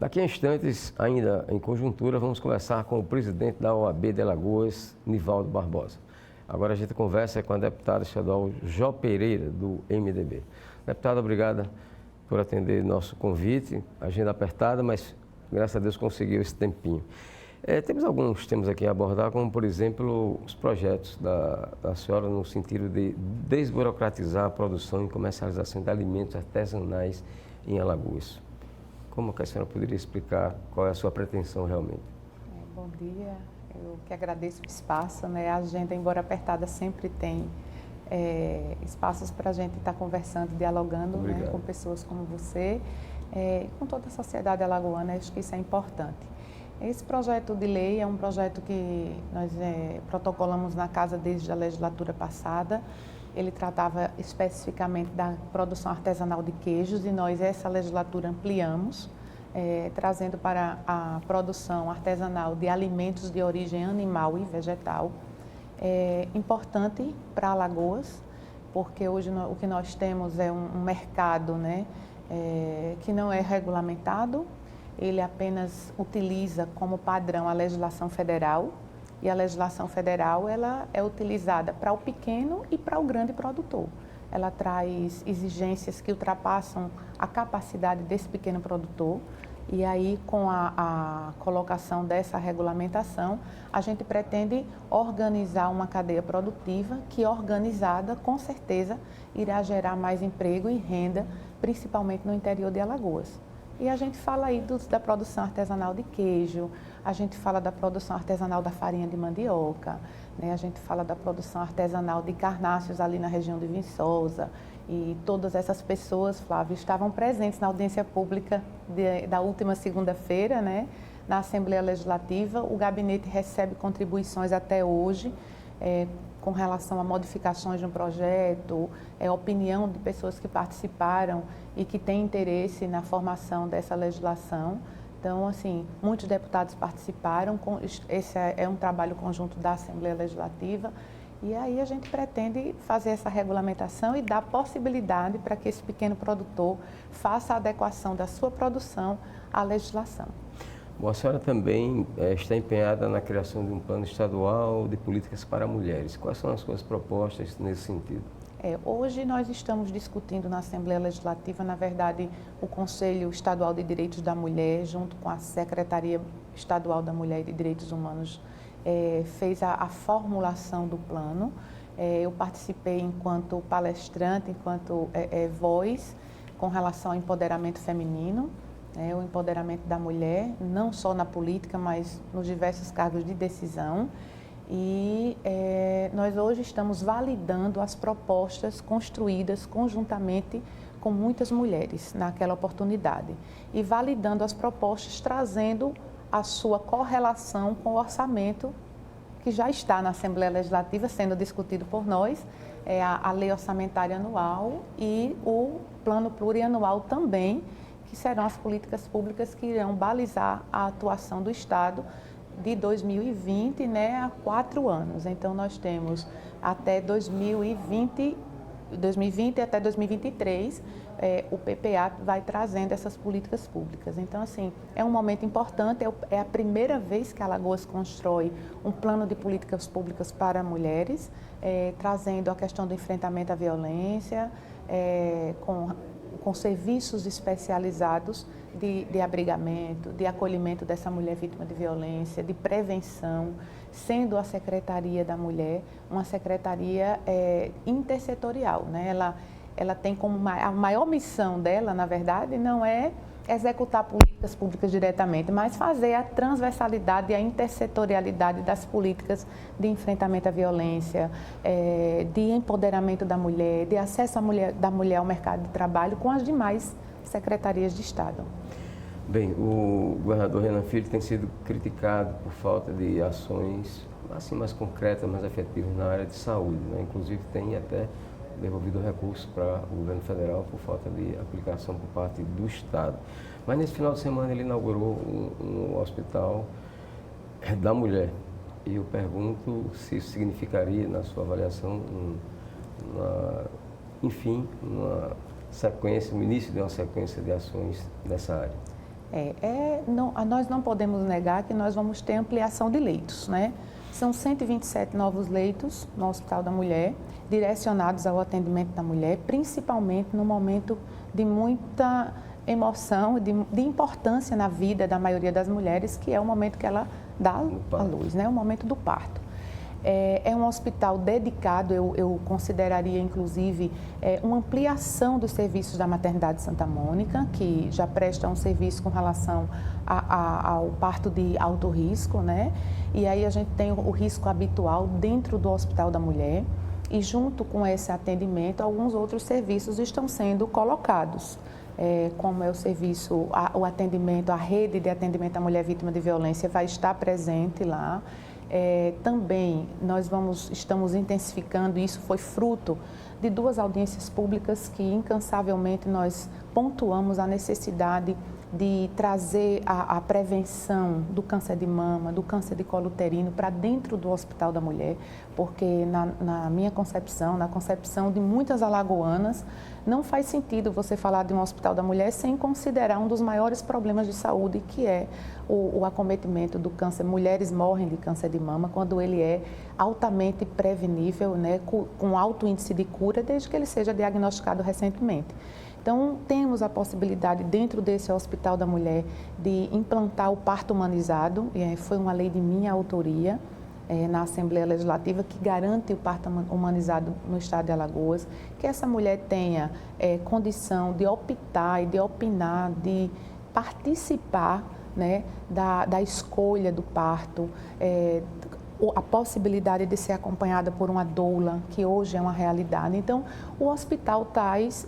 Daqui a instantes, ainda em conjuntura, vamos conversar com o presidente da OAB de Alagoas, Nivaldo Barbosa. Agora a gente conversa com a deputada estadual Jó Pereira, do MDB. Deputada, obrigada por atender nosso convite, agenda apertada, mas graças a Deus conseguiu esse tempinho. Temos alguns temas aqui a abordar, como por exemplo os projetos da senhora no sentido de desburocratizar a produção e comercialização de alimentos artesanais em Alagoas. Como que a senhora poderia explicar qual é a sua pretensão realmente? Bom dia, eu que agradeço o espaço, né? A agenda, embora apertada, sempre tem espaços para a gente estar conversando, dialogando, né, com pessoas como você, com toda a sociedade alagoana. Acho que isso é importante. Esse projeto de lei é um projeto que nós protocolamos na Casa desde a legislatura passada. Ele tratava especificamente da produção artesanal de queijos e nós, essa legislatura, ampliamos, trazendo para a produção artesanal de alimentos de origem animal e vegetal. Importante para Alagoas, porque hoje o que nós temos é um mercado, né, que não é regulamentado. Ele apenas utiliza como padrão a legislação federal, e a legislação federal ela é utilizada para o pequeno e para o grande produtor. Ela traz exigências que ultrapassam a capacidade desse pequeno produtor, e aí com a colocação dessa regulamentação, a gente pretende organizar uma cadeia produtiva que, organizada, com certeza, irá gerar mais emprego e renda, principalmente no interior de Alagoas. E a gente fala aí da produção artesanal de queijo, a gente fala da produção artesanal da farinha de mandioca, né? A gente fala da produção artesanal de carnáceos ali na região de Viçosa. E todas essas pessoas, Flávio, estavam presentes na audiência pública da última segunda-feira, né, na Assembleia Legislativa. O gabinete recebe contribuições até hoje, com relação a modificações no projeto, opinião de pessoas que participaram e que têm interesse na formação dessa legislação. Então, assim, muitos deputados participaram, esse é um trabalho conjunto da Assembleia Legislativa, e aí a gente pretende fazer essa regulamentação e dar possibilidade para que esse pequeno produtor faça a adequação da sua produção à legislação. Bom, a senhora também está empenhada na criação de um plano estadual de políticas para mulheres. Quais são as suas propostas nesse sentido? Hoje nós estamos discutindo na Assembleia Legislativa, na verdade, o Conselho Estadual de Direitos da Mulher, junto com a Secretaria Estadual da Mulher e de Direitos Humanos, fez a formulação do plano. Eu participei enquanto palestrante, enquanto voz, com relação ao empoderamento feminino, o empoderamento da mulher, não só na política, mas nos diversos cargos de decisão. E nós hoje estamos validando as propostas construídas conjuntamente com muitas mulheres naquela oportunidade. E validando as propostas, trazendo a sua correlação com o orçamento que já está na Assembleia Legislativa, sendo discutido por nós, a Lei Orçamentária Anual e o Plano Plurianual também, que serão as políticas públicas que irão balizar a atuação do Estado de 2020, né, a 4 anos. Então, nós temos até 2020 até 2023, o PPA vai trazendo essas políticas públicas. Então, assim, é um momento importante, é a primeira vez que Alagoas constrói um plano de políticas públicas para mulheres, trazendo a questão do enfrentamento à violência, com serviços especializados de abrigamento, de acolhimento dessa mulher vítima de violência, de prevenção, sendo a Secretaria da Mulher uma secretaria intersetorial, né? Ela tem como a maior missão dela, na verdade, não é executar políticas públicas diretamente, mas fazer a transversalidade e a intersetorialidade das políticas de enfrentamento à violência, de empoderamento da mulher, de acesso da mulher ao mercado de trabalho com as demais secretarias de Estado. Bem, o governador Renan Filho tem sido criticado por falta de ações assim, mais concretas, mais efetivas na área de saúde, né? Inclusive tem até devolvido recursos para o governo federal por falta de aplicação por parte do Estado. Mas nesse final de semana ele inaugurou um hospital da mulher. E eu pergunto se isso significaria, na sua avaliação, uma sequência, o início de uma sequência de ações nessa área. Nós não podemos negar que nós vamos ter ampliação de leitos, né? São 127 novos leitos no Hospital da Mulher, direcionados ao atendimento da mulher, principalmente no momento de muita emoção, de importância na vida da maioria das mulheres, que é o momento que ela dá à luz, né? O momento do parto. É um hospital dedicado, eu consideraria inclusive uma ampliação dos serviços da Maternidade Santa Mônica, que já presta um serviço com relação ao parto de alto risco, né? E aí a gente tem o risco habitual dentro do Hospital da Mulher e junto com esse atendimento, alguns outros serviços estão sendo colocados. Como é o serviço, o atendimento, a rede de atendimento à mulher vítima de violência vai estar presente lá. Também estamos intensificando, e isso foi fruto de 2 audiências públicas que incansavelmente nós pontuamos a necessidade de trazer a prevenção do câncer de mama, do câncer de colo uterino para dentro do Hospital da Mulher, porque na minha concepção, na concepção de muitas alagoanas, não faz sentido você falar de um Hospital da Mulher sem considerar um dos maiores problemas de saúde, que é o acometimento do câncer. Mulheres morrem de câncer de mama quando ele é altamente prevenível, né, com alto índice de cura, desde que ele seja diagnosticado recentemente. Então, temos a possibilidade, dentro desse Hospital da Mulher, de implantar o parto humanizado. Foi uma lei de minha autoria na Assembleia Legislativa que garante o parto humanizado no estado de Alagoas, que essa mulher tenha condição de optar e de opinar, de participar, né, da escolha do parto, a possibilidade de ser acompanhada por uma doula, que hoje é uma realidade. Então, o Hospital Tais,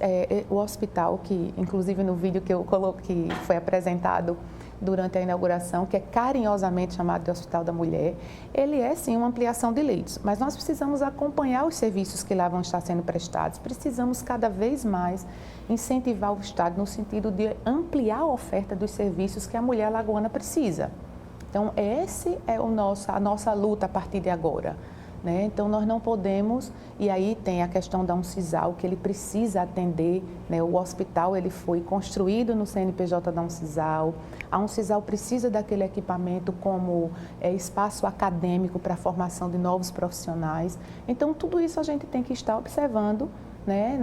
o hospital que, inclusive no vídeo que eu coloquei, que foi apresentado durante a inauguração, que é carinhosamente chamado de Hospital da Mulher, ele é sim uma ampliação de leitos, mas nós precisamos acompanhar os serviços que lá vão estar sendo prestados, precisamos cada vez mais incentivar o Estado no sentido de ampliar a oferta dos serviços que a mulher alagoana precisa. Então, esse é a nossa luta a partir de agora, né? Então, nós não podemos, e aí tem a questão da Uncisal, que ele precisa atender, né? O hospital ele foi construído no CNPJ da Uncisal, a Uncisal precisa daquele equipamento como espaço acadêmico para a formação de novos profissionais. Então, tudo isso a gente tem que estar observando, né?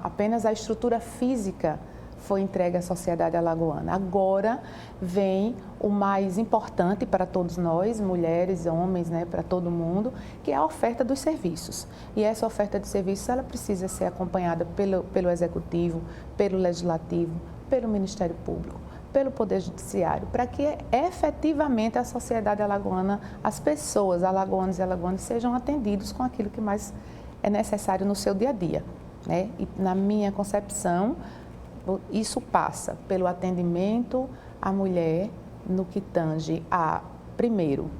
Apenas a estrutura física foi entregue à sociedade alagoana. Agora vem o mais importante para todos nós, mulheres, homens, né, para todo mundo, que é a oferta dos serviços. E essa oferta de serviços, ela precisa ser acompanhada pelo Executivo, pelo Legislativo, pelo Ministério Público, pelo Poder Judiciário, para que efetivamente a sociedade alagoana, as pessoas alagoanas e alagoanas sejam atendidos com aquilo que mais é necessário no seu dia a dia, né? E na minha concepção, isso passa pelo atendimento à mulher no que tange a, primeiro,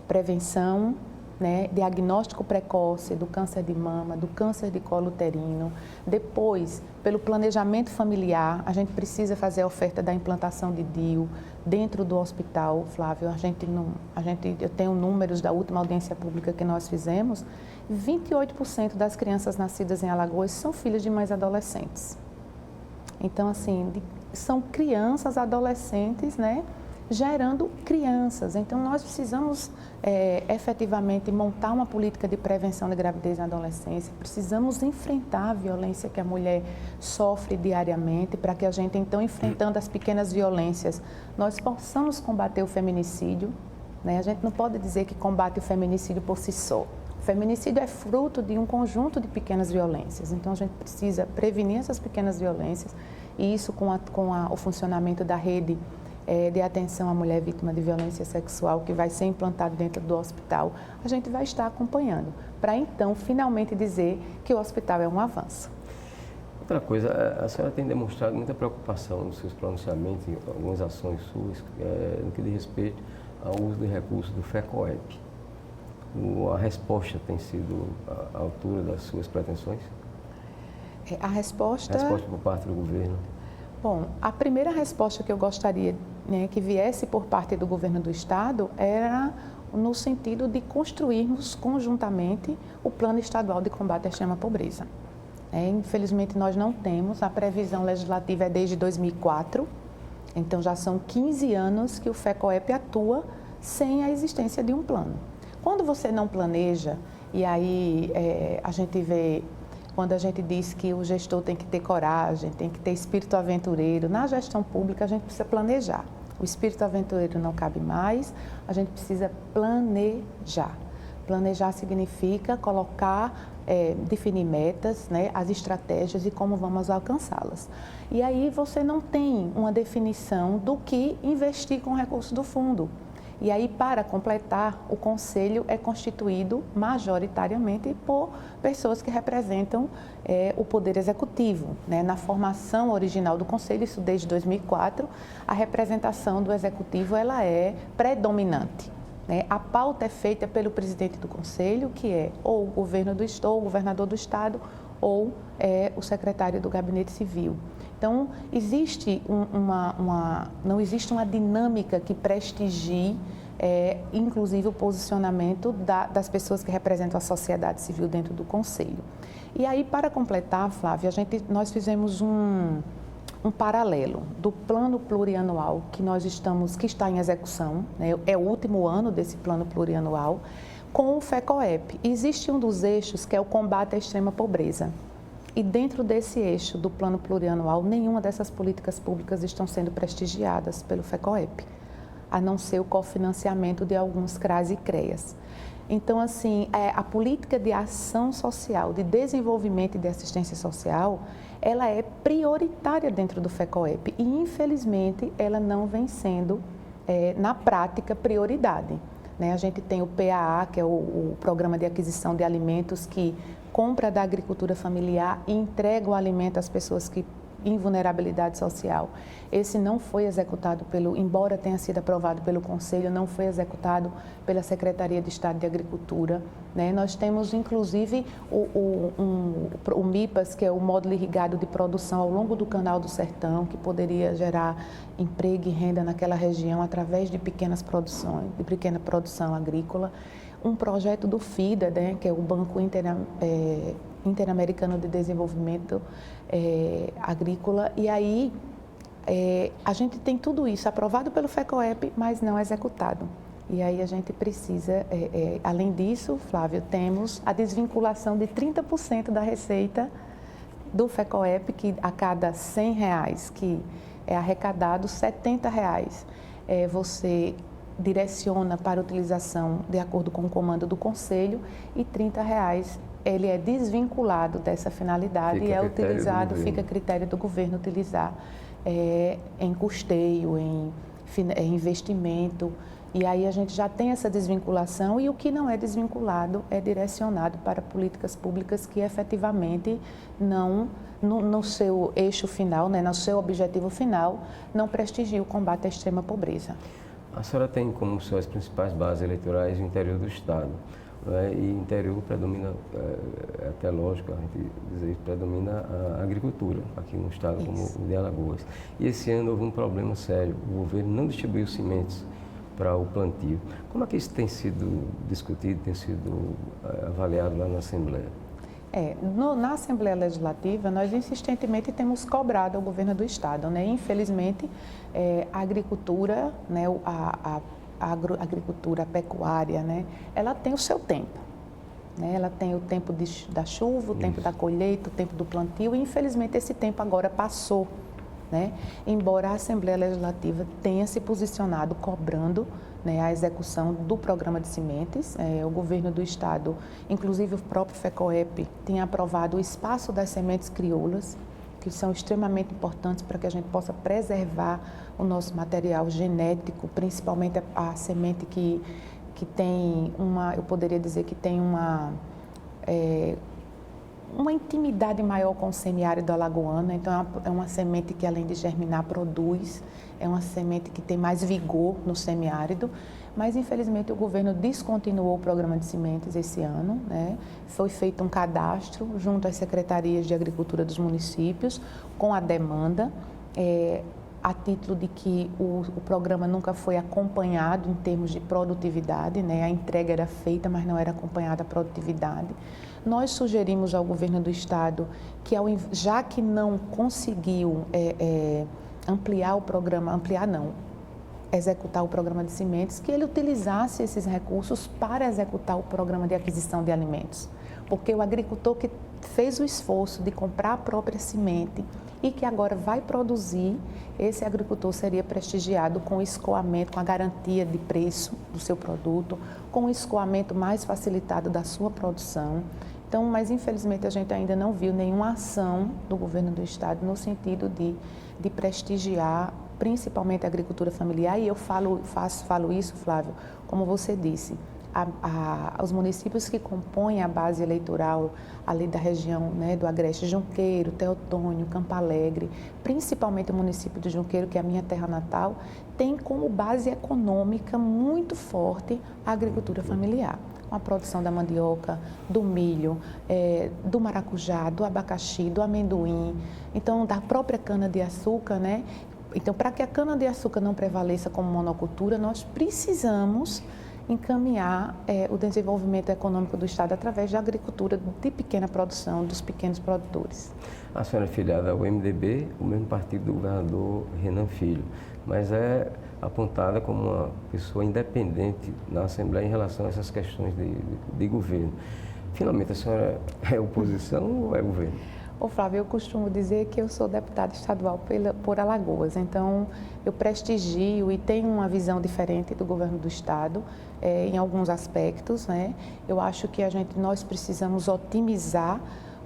prevenção, né, diagnóstico precoce do câncer de mama, do câncer de colo uterino. Depois, pelo planejamento familiar, a gente precisa fazer a oferta da implantação de DIU dentro do hospital, Flávio. Eu tenho números da última audiência pública que nós fizemos, 28% das crianças nascidas em Alagoas são filhas de mães adolescentes. Então, assim, são crianças, adolescentes, né, gerando crianças. Então, nós precisamos efetivamente montar uma política de prevenção de gravidez na adolescência, precisamos enfrentar a violência que a mulher sofre diariamente, para que a gente, então, enfrentando as pequenas violências, nós possamos combater o feminicídio, né? A gente não pode dizer que combate o feminicídio por si só. O feminicídio é fruto de um conjunto de pequenas violências, então a gente precisa prevenir essas pequenas violências, e isso com o funcionamento da rede de atenção à mulher vítima de violência sexual, que vai ser implantado dentro do hospital, a gente vai estar acompanhando, para então finalmente dizer que o hospital é um avanço. Outra coisa, a senhora tem demonstrado muita preocupação nos seus pronunciamentos, em algumas ações suas, no que diz respeito ao uso de recursos do FECOEP. A resposta tem sido à altura das suas pretensões? A resposta... por parte do governo? Bom, a primeira resposta que eu gostaria, né, que viesse por parte do governo do Estado era no sentido de construirmos conjuntamente o Plano Estadual de Combate à Extrema Pobreza. Infelizmente, nós não temos, a previsão legislativa é desde 2004, Então, já são 15 anos que o FECOEP atua sem a existência de um plano. Quando você não planeja, e aí a gente vê, quando a gente diz que o gestor tem que ter coragem, tem que ter espírito aventureiro, na gestão pública a gente precisa planejar. O espírito aventureiro não cabe mais, a gente precisa planejar. Planejar significa colocar, definir metas, né, as estratégias e como vamos alcançá-las. E aí você não tem uma definição do que investir com o recurso do fundo. E aí, para completar, o Conselho é constituído majoritariamente por pessoas que representam o Poder Executivo, né? Na formação original do Conselho, isso desde 2004, a representação do Executivo ela é predominante. Né? A pauta é feita pelo presidente do Conselho, que é ou o governo do Estado, ou o governador do Estado, ou o secretário do Gabinete Civil. Então, não existe uma dinâmica que prestigie, inclusive, o posicionamento das pessoas que representam a sociedade civil dentro do Conselho. E aí, para completar, Flávia, nós fizemos um paralelo do plano plurianual que está em execução, né? É o último ano desse plano plurianual, com o FECOEP. Existe um dos eixos que é o combate à extrema pobreza. E dentro desse eixo do plano plurianual, nenhuma dessas políticas públicas estão sendo prestigiadas pelo FECOEP, a não ser o cofinanciamento de alguns CRAs e CREAs. Então, assim, a política de ação social, de desenvolvimento e de assistência social, ela é prioritária dentro do FECOEP e, infelizmente, ela não vem sendo, na prática, prioridade. Né? A gente tem o PAA, que é o Programa de Aquisição de Alimentos, que compra da agricultura familiar e entrega o alimento às pessoas que em vulnerabilidade social. Esse não foi executado embora tenha sido aprovado pelo Conselho, não foi executado pela Secretaria de Estado de Agricultura. Né? Nós temos, inclusive, o MIPAS, que é o Módulo Irrigado de Produção ao longo do Canal do Sertão, que poderia gerar emprego e renda naquela região através de pequenas produções, de pequena produção agrícola. Um projeto do FIDA, né, que é o Banco Interamericano de Desenvolvimento Agrícola, e aí a gente tem tudo isso aprovado pelo FECOEP, mas não executado. E aí a gente precisa, além disso, Flávio, temos a desvinculação de 30% da receita do FECOEP, que a cada R$100 que é arrecadado, R$70 você direciona para utilização de acordo com o comando do Conselho e R$30 ele é desvinculado dessa finalidade e é utilizado, fica a critério do governo utilizar em custeio, em investimento. E aí a gente já tem essa desvinculação e o que não é desvinculado é direcionado para políticas públicas que efetivamente não, no seu eixo final, né, no seu objetivo final, não prestigiam o combate à extrema pobreza. A senhora tem como suas principais bases eleitorais o interior do Estado, né? E interior predomina, até lógico, a gente dizer, predomina a agricultura aqui no Estado, como o de Alagoas. E esse ano houve um problema sério, o governo não distribuiu sementes para o plantio. Como é que isso tem sido discutido, tem sido avaliado lá na Assembleia? Na Assembleia Legislativa, nós insistentemente temos cobrado ao governo do Estado, né? Infelizmente, a agricultura, né, a agricultura, a pecuária, né, ela tem o seu tempo. Né? Ela tem o tempo da chuva, o tempo da colheita, o tempo do plantio, e infelizmente esse tempo agora passou. Né? Embora a Assembleia Legislativa tenha se posicionado cobrando, né, a execução do programa de sementes, o governo do Estado, inclusive o próprio FECOEP, tem aprovado o espaço das sementes crioulas, que são extremamente importantes para que a gente possa preservar o nosso material genético, principalmente a semente que tem eu poderia dizer que tem uma intimidade maior com o semiárido alagoano. Então é uma semente que, além de germinar, produz, é uma semente que tem mais vigor no semiárido, mas infelizmente o governo descontinuou o programa de sementes esse ano, né? Foi feito um cadastro junto às secretarias de agricultura dos municípios com a demanda, a título de que o programa nunca foi acompanhado em termos de produtividade, né? A entrega era feita, mas não era acompanhada a produtividade. Nós sugerimos ao governo do Estado que, já que não conseguiu ampliar o programa, ampliar não, executar o programa de sementes, que ele utilizasse esses recursos para executar o programa de aquisição de alimentos. Porque o agricultor que fez o esforço de comprar a própria semente e que agora vai produzir, esse agricultor seria prestigiado com o escoamento, com a garantia de preço do seu produto, com o escoamento mais facilitado da sua produção. Então, mas infelizmente a gente ainda não viu nenhuma ação do governo do estado no sentido de prestigiar principalmente a agricultura familiar, e eu falo isso, Flávio, como você disse, os municípios que compõem a base eleitoral ali da região, né, do Agreste Junqueiro, Teotônio, Campo Alegre, principalmente o município de Junqueiro, que é a minha terra natal, tem como base econômica muito forte a agricultura familiar. Com a produção da mandioca, do milho, do maracujá, do abacaxi, do amendoim, então da própria cana-de-açúcar, né? Então, para que a cana-de-açúcar não prevaleça como monocultura, nós precisamos encaminhar o desenvolvimento econômico do estado através da agricultura de pequena produção, dos pequenos produtores. A senhora é filiada ao MDB, o mesmo partido do governador Renan Filho, mas é apontada como uma pessoa independente na Assembleia em relação a essas questões de governo. Finalmente, a senhora é oposição ou é governo? Ô Flávio, eu costumo dizer que eu sou deputada estadual por Alagoas, então eu prestigio e tenho uma visão diferente do governo do estado em alguns aspectos, né? Eu acho que nós precisamos otimizar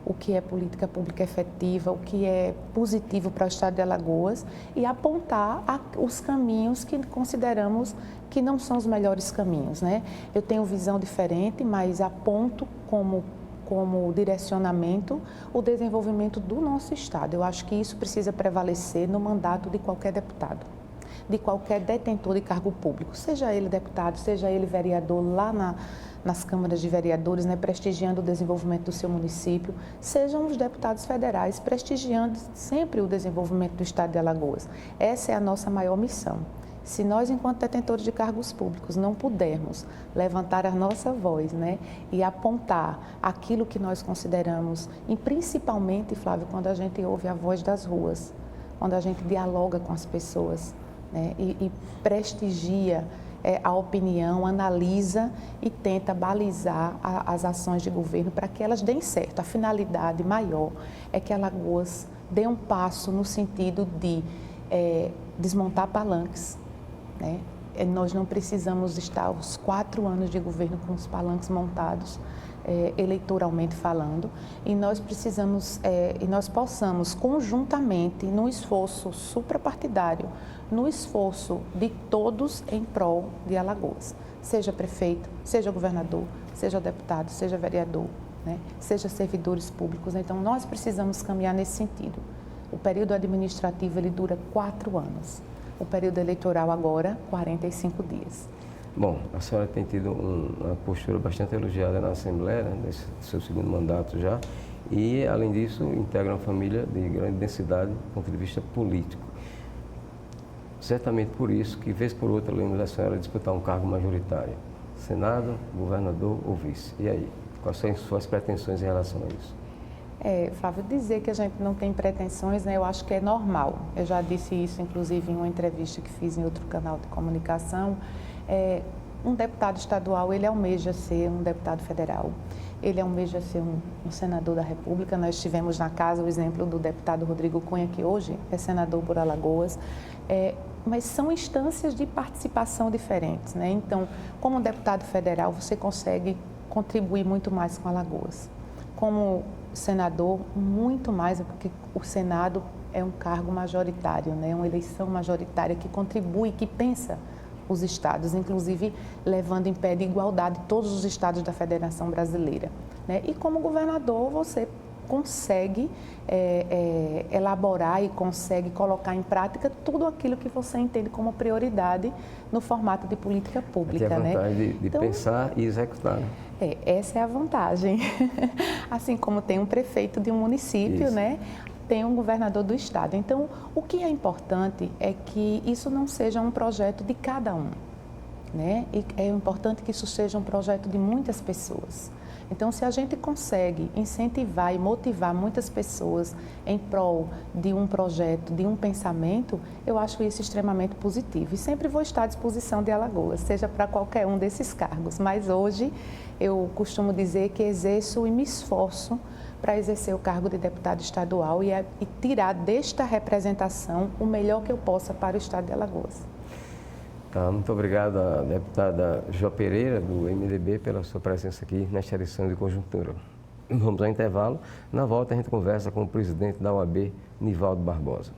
o que é política pública efetiva, o que é positivo para o estado de Alagoas e apontar os caminhos que consideramos que não são os melhores caminhos, né? Eu tenho visão diferente, mas aponto como direcionamento o desenvolvimento do nosso estado. Eu acho que isso precisa prevalecer no mandato de qualquer deputado, de qualquer detentor de cargo público, seja ele deputado, seja ele vereador lá nas câmaras de vereadores, né, prestigiando o desenvolvimento do seu município, sejam os deputados federais prestigiando sempre o desenvolvimento do estado de Alagoas. Essa é a nossa maior missão. Se nós, enquanto detentores de cargos públicos, não pudermos levantar a nossa voz, né, e apontar aquilo que nós consideramos, e principalmente, Flávio, quando a gente ouve a voz das ruas, quando a gente dialoga com as pessoas, né, e prestigia a opinião, analisa e tenta balizar as ações de governo para que elas deem certo. A finalidade maior é que Alagoas dê um passo no sentido de desmontar palanques, né? Nós não precisamos estar os 4 anos de governo com os palanques montados, eleitoralmente falando, e nós precisamos, e nós possamos conjuntamente, num esforço suprapartidário, no esforço de todos em prol de Alagoas, seja prefeito, seja governador, seja deputado, seja vereador, né? Seja servidores públicos. Então, nós precisamos caminhar nesse sentido. O período administrativo ele dura 4 anos. O período eleitoral agora, 45 dias. Bom, a senhora tem tido uma postura bastante elogiada na Assembleia, né, nesse seu segundo mandato já, e, além disso, integra uma família de grande densidade do ponto de vista político. Certamente por isso que, vez por outra, lembro da senhora disputar um cargo majoritário, Senado, governador ou vice. E aí, quais são as suas pretensões em relação a isso? Flávio, dizer que a gente não tem pretensões, né, eu acho que é normal. Eu já disse isso, inclusive, em uma entrevista que fiz em outro canal de comunicação. Um deputado estadual, ele almeja ser um deputado federal, ele almeja ser um senador da República. Nós tivemos na casa o exemplo do deputado Rodrigo Cunha, que hoje é senador por Alagoas, mas são instâncias de participação diferentes, né? Então, como deputado federal, você consegue contribuir muito mais com Alagoas. Como senador, muito mais, porque o Senado é um cargo majoritário, né? É uma eleição majoritária que contribui, que pensa os estados, inclusive levando em pé de igualdade todos os estados da Federação Brasileira, né? E como governador, você consegue elaborar e consegue colocar em prática tudo aquilo que você entende como prioridade no formato de política pública, né? Tem a vantagem de então, pensar e executar, né? Essa é a vantagem. Assim como tem um prefeito de um município, né? Tem um governador do estado. Então, o que é importante é que isso não seja um projeto de cada um. né? E é importante que isso seja um projeto de muitas pessoas. Então, se a gente consegue incentivar e motivar muitas pessoas em prol de um projeto, de um pensamento, eu acho isso extremamente positivo. E sempre vou estar à disposição de Alagoas, seja para qualquer um desses cargos. Mas hoje eu costumo dizer que exerço e me esforço para exercer o cargo de deputado estadual e tirar desta representação o melhor que eu possa para o estado de Alagoas. Tá, muito obrigado à deputada Jo Pereira, do MDB, pela sua presença aqui nesta edição de Conjuntura. Vamos ao intervalo. Na volta a gente conversa com o presidente da OAB, Nivaldo Barbosa.